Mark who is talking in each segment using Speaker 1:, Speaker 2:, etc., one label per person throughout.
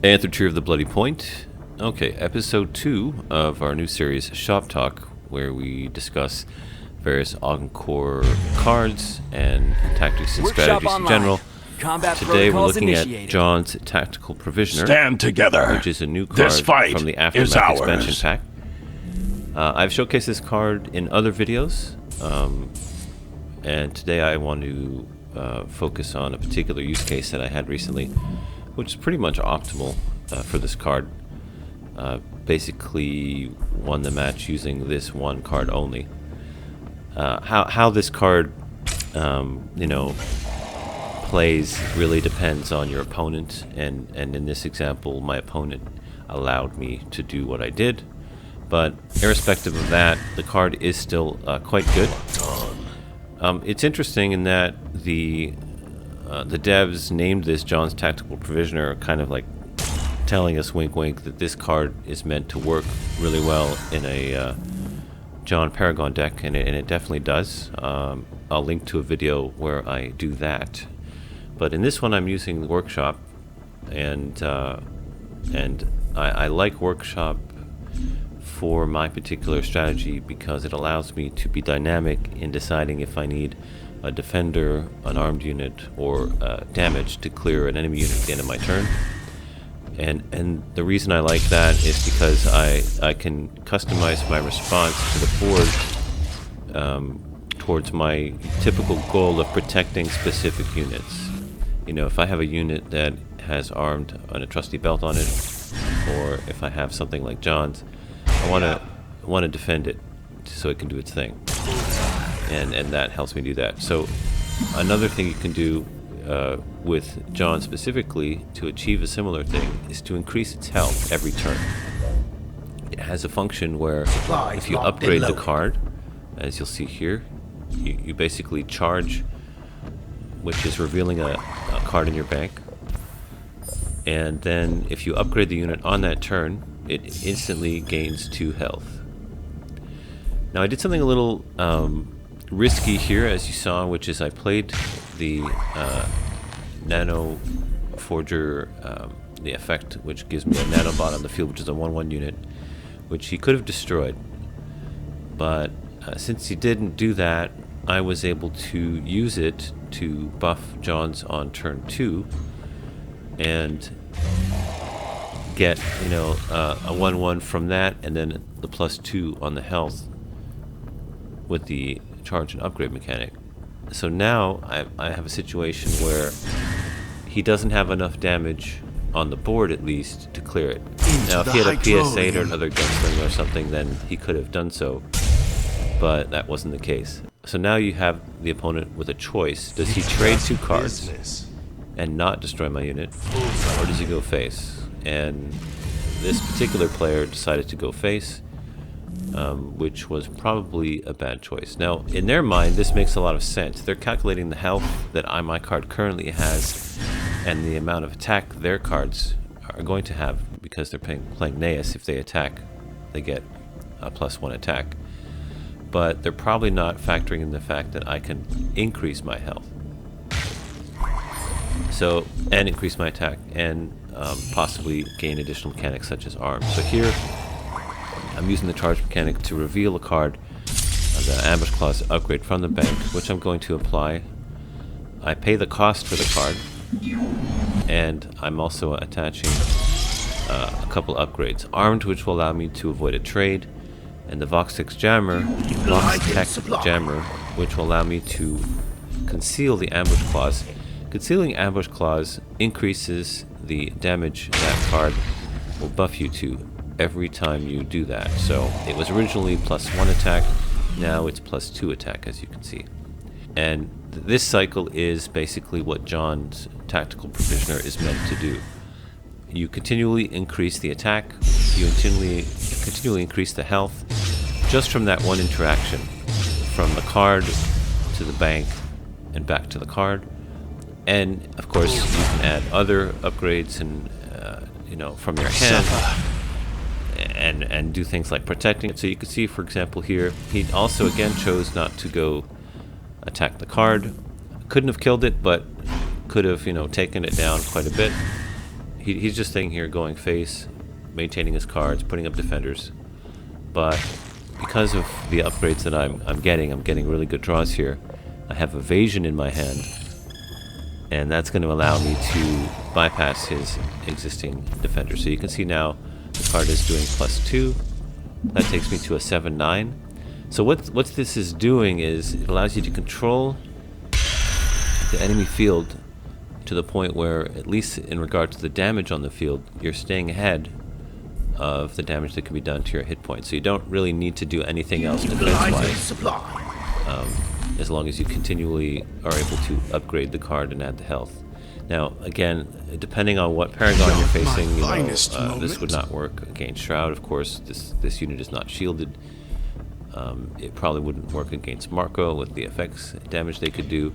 Speaker 1: Anther Tree of the Bloody Point. Okay, episode 2 of our new series, Shop Talk, where we discuss various Encore cards and tactics and strategies in general. Today we're looking at Jahn's Tactical Provisioner.
Speaker 2: Stand together.
Speaker 1: Which is a new card from the Aftermath expansion pack. I've showcased this card in other videos, and today I want to focus on a particular use case that I had recently, which is pretty much optimal for this card. Basically won the match using this one card only. How this card plays really depends on your opponent, and in this example my opponent allowed me to do what I did, but irrespective of that, the card is still quite good. It's interesting in that the devs named this Jahn's Tactical Provisioner, kind of like telling us, wink wink, that this card is meant to work really well in a Jahn Paragon deck, and it definitely does. I'll link to a video where I do that. But in this one I'm using the Workshop, and I like Workshop for my particular strategy because it allows me to be dynamic in deciding if I need a defender, an armed unit, or damage to clear an enemy unit at the end of my turn. And the reason I like that is because I can customize my response to the board towards my typical goal of protecting specific units. You know, if I have a unit that has armed and a trusty belt on it, or if I have something like Jahn's, I want to defend it so it can do its thing, and that helps me do that. So another thing you can do with Jahn specifically to achieve a similar thing is to increase its health every turn. It has a function where if you upgrade the card, as you'll see here, you basically charge, which is revealing a card in your bank, and then if you upgrade the unit on that turn, it instantly gains 2 health. Now I did something a little risky here, as you saw, which is I played the Nano Forger, the effect which gives me a nanobot on the field, which is a 1/1 unit, which he could have destroyed. But since he didn't do that, I was able to use it to buff Jahn's on turn 2 and get a 1/1 from that, and then the +2 on the health with the charge and upgrade mechanic. So now I have a situation where he doesn't have enough damage on the board, at least, to clear it. Now if he had a PS8 or another gunslinger or something, then he could have done so, but that wasn't the case. So now you have the opponent with a choice. Does he trade 2 cards and not destroy my unit, or does he go face? And this particular player decided to go face, which was probably a bad choice. Now, in their mind, this makes a lot of sense. They're calculating the health that my card currently has and the amount of attack their cards are going to have, because they're playing Naeus. If they attack, they get a +1 attack. But they're probably not factoring in the fact that I can increase my health, and increase my attack, and possibly gain additional mechanics such as arms. So here I'm using the charge mechanic to reveal a card, the Ambush Clause upgrade from the bank, which I'm going to apply. I pay the cost for the card, and I'm also attaching a couple upgrades. Armed, which will allow me to avoid a trade, and the Vox-Tech Jammer, which will allow me to conceal the Ambush Clause. Concealing Ambush Clause increases the damage that card will buff you to every time you do that. So it was originally +1 attack, now it's +2 attack, as you can see. And this cycle is basically what Jahn's Tactical Provisioner is meant to do. You continually increase the attack, you continually increase the health, just from that one interaction, from the card to the bank and back to the card. And of course you can add other upgrades and from your hand, and do things like protecting it. So you can see, for example, here he also again chose not to go attack the card. Couldn't have killed it, but could have taken it down quite a bit. he's just staying here going face, maintaining his cards, putting up defenders. But because of the upgrades that I'm getting really good draws here. I have evasion in my hand, and that's going to allow me to bypass his existing defender. So you can see now the card is doing +2. That takes me to a 7/9. So what this is doing is it allows you to control the enemy field to the point where, at least in regard to the damage on the field, you're staying ahead of the damage that can be done to your hit points. So you don't really need to do anything else defense-wise, as long as you continually are able to upgrade the card and add the health. Now, again, depending on what Paragon you're facing, you know, this would not work against Shroud. Of course, this unit is not shielded. It probably wouldn't work against Marco with the effects damage they could do.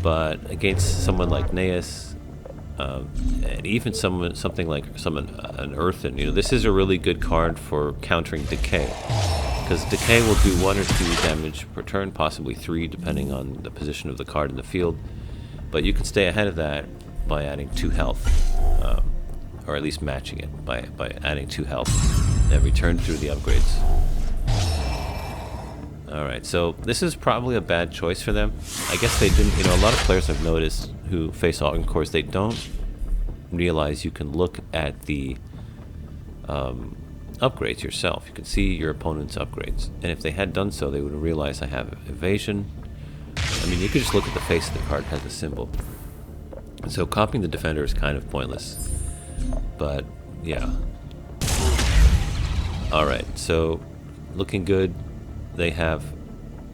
Speaker 1: But against someone like Naeus, and even something like an Earthen, you know, this is a really good card for countering Decay, because Decay will do 1 or 2 damage per turn, possibly 3 depending on the position of the card in the field. But you can stay ahead of that by adding 2 health, or at least matching it by adding 2 health every turn through the upgrades. Alright, so this is probably a bad choice for them. I guess they didn't, you know, a lot of players I've noticed who face Augen Cores, they don't realize you can look at the upgrades yourself. You can see your opponent's upgrades. And if they had done so, they would have realized I have evasion. I mean, you could just look at the face of the card, it has a symbol. So copying the defender is kind of pointless. But, yeah. Alright, so looking good. They have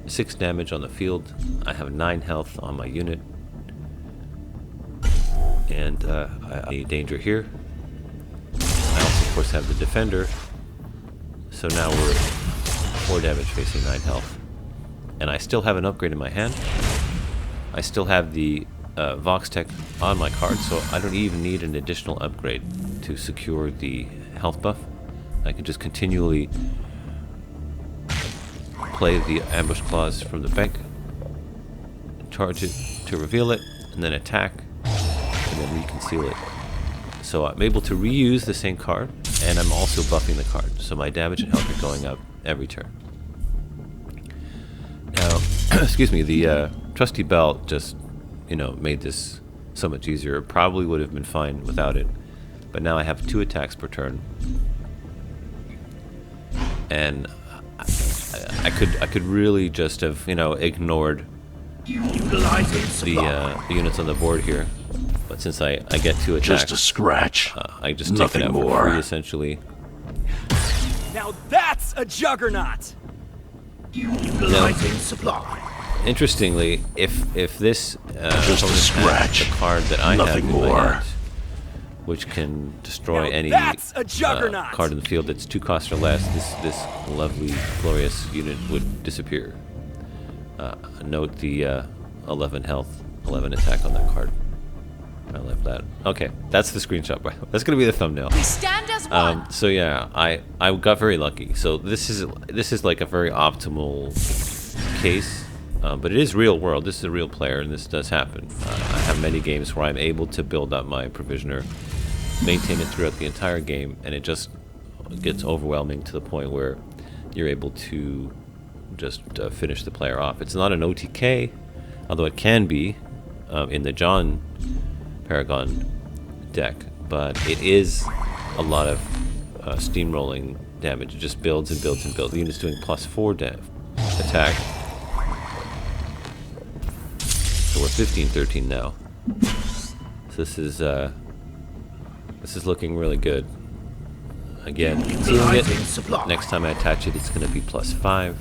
Speaker 1: 6 damage on the field. I have 9 health on my unit. And I need danger here. I also, of course, have the defender. So now we're 4 damage facing 9 health. And I still have an upgrade in my hand. I still have the Vox Tech on my card, so I don't even need an additional upgrade to secure the health buff. I can just continually play the ambush clause from the bank, charge it to reveal it, and then attack, and then reconceal it. So I'm able to reuse the same card, and I'm also buffing the card, so my damage and health are going up every turn. Now, excuse me, the trusty belt just, you know, made this so much easier. It probably would have been fine without it, but now I have 2 attacks per turn, and I could really just have, you know, ignored the units on the board here, but since I get 2 attacks,
Speaker 2: just a scratch.
Speaker 1: I just take it out for free, essentially.
Speaker 3: Now that's a juggernaut.
Speaker 1: Now, interestingly, if this
Speaker 2: just a scratch,
Speaker 1: the card that I have in my hand, which can destroy any card in the field that's 2 cost or less, this lovely, glorious unit would disappear. Note the 11 health, 11 attack on that card. I love that. Okay, that's the screenshot. That's gonna be the thumbnail.
Speaker 4: We stand as one.
Speaker 1: So yeah, I got very lucky. So this is like a very optimal case. But it is real world. This is a real player, and this does happen. I have many games where I'm able to build up my provisioner, maintain it throughout the entire game, and it just gets overwhelming to the point where you're able to just finish the player off. It's not an OTK, although it can be in the Jahn Paragon deck, but it is a lot of steamrolling damage. It just builds and builds and builds. The unit's doing +4 attack. So we're 15-13 now. So this is looking really good. Again, concealing it. Next time I attach it, it's going to be +5,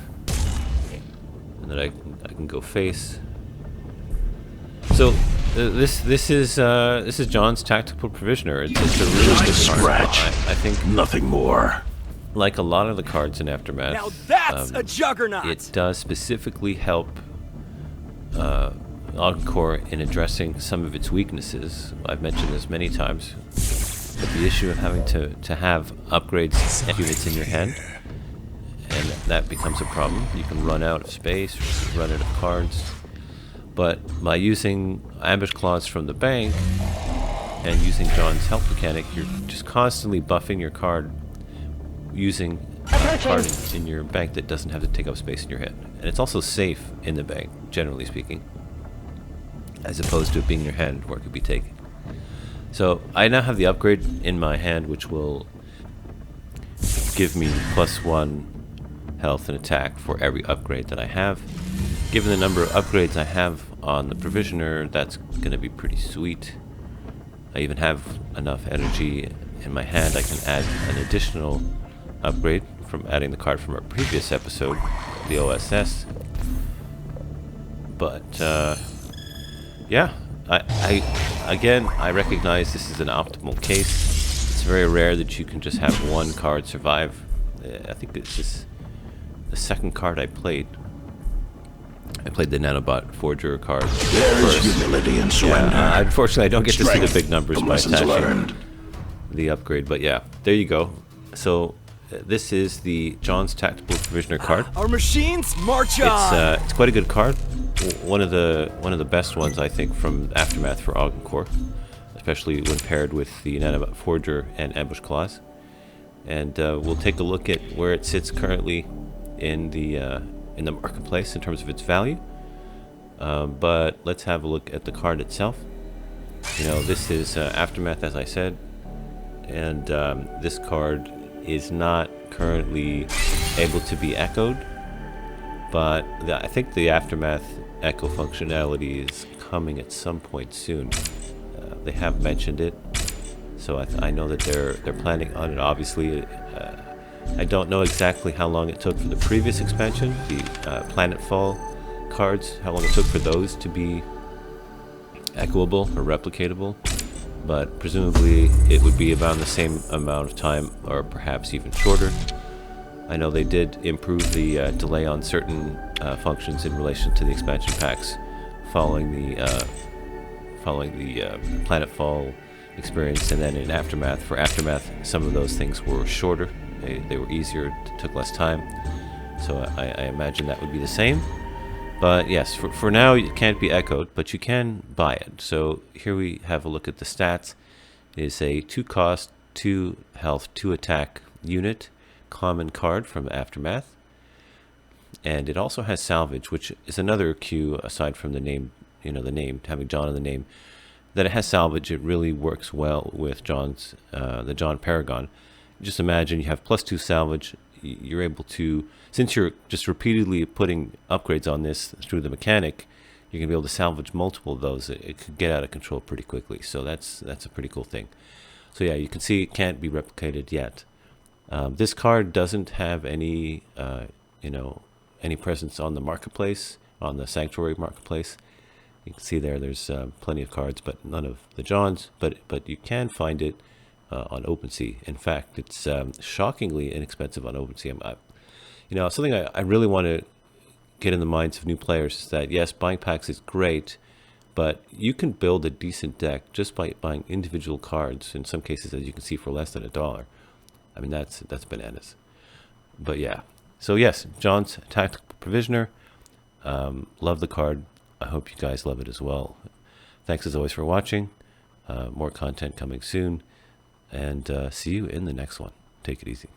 Speaker 1: and then I can go face. So this is John's tactical provisioner. It's a really good
Speaker 2: scratch.
Speaker 1: I think
Speaker 2: nothing more.
Speaker 1: Like a lot of the cards in Aftermath,
Speaker 3: now that's a juggernaut.
Speaker 1: It does specifically help Augen Core in addressing some of its weaknesses. I've mentioned this many times, but the issue of having to have upgrades and units in your hand, and that becomes a problem. You can run out of space, or run out of cards. But by using ambush clause from the bank, and using John's health mechanic, you're just constantly buffing your card using a card in your bank that doesn't have to take up space in your hand. And it's also safe in the bank, generally speaking, as opposed to it being in your hand where it could be taken. So I now have the upgrade in my hand, which will give me +1 health and attack for every upgrade that I have. Given the number of upgrades I have on the Provisioner, that's going to be pretty sweet. I even have enough energy in my hand. I can add an additional upgrade from adding the card from our previous episode, the OSS. But yeah, I recognize this is an optimal case. It's very rare that you can just have one card survive. I think this is the second card I played. I played the Nanobot Forger card
Speaker 2: There's humility and surrender.
Speaker 1: Unfortunately, I don't get to see the big numbers
Speaker 2: from
Speaker 1: by
Speaker 2: lessons
Speaker 1: attaching
Speaker 2: learned.
Speaker 1: the upgrade, but yeah, there you go. So this is the John's Tactical Provisioner card.
Speaker 3: Our machines march on.
Speaker 1: It's quite a good card. One of the best ones, I think, from Aftermath for Augencore, especially when paired with the Nanobot Forger and Ambush Claws. And we'll take a look at where it sits currently in the marketplace in terms of its value. But let's have a look at the card itself. You know, this is Aftermath, as I said, and this card is not currently able to be echoed, but I think the Aftermath echo functionality is coming at some point soon. They have mentioned it, so I know that they're planning on it. Obviously, I don't know exactly how long it took for the previous expansion, the Planetfall cards, how long it took for those to be echoable or replicatable, but presumably it would be about the same amount of time, or perhaps even shorter. I know they did improve the delay on certain functions in relation to the expansion packs following the Planetfall experience, and then in Aftermath, some of those things were shorter. They were easier, took less time. So I imagine that would be the same. But yes, for now it can't be echoed, but you can buy it. So here we have a look at the stats. It is a 2 cost, 2 health, 2 attack unit, common card from Aftermath. And it also has salvage, which is another cue aside from the name, you know, the name, having John in the name, that it has salvage. It really works well with John's, the Jahn Paragon. Just imagine you have +2 salvage. You're able to, since you're just repeatedly putting upgrades on this through the mechanic, you're going to be able to salvage multiple of those. It could get out of control pretty quickly. So that's a pretty cool thing. So yeah, you can see it can't be replicated yet. This card doesn't have any, any presence on the marketplace, on the Sanctuary marketplace. You can see there's plenty of cards, but none of the Johns. But you can find it on OpenSea. In fact, it's shockingly inexpensive on OpenSea. Something I really want to get in the minds of new players is that, yes, buying packs is great, but you can build a decent deck just by buying individual cards, in some cases, as you can see, for less than $1. I mean, that's bananas. But yeah. So yes, John's Tactical Provisioner. Love the card. I hope you guys love it as well. Thanks as always for watching. More content coming soon. And see you in the next one. Take it easy.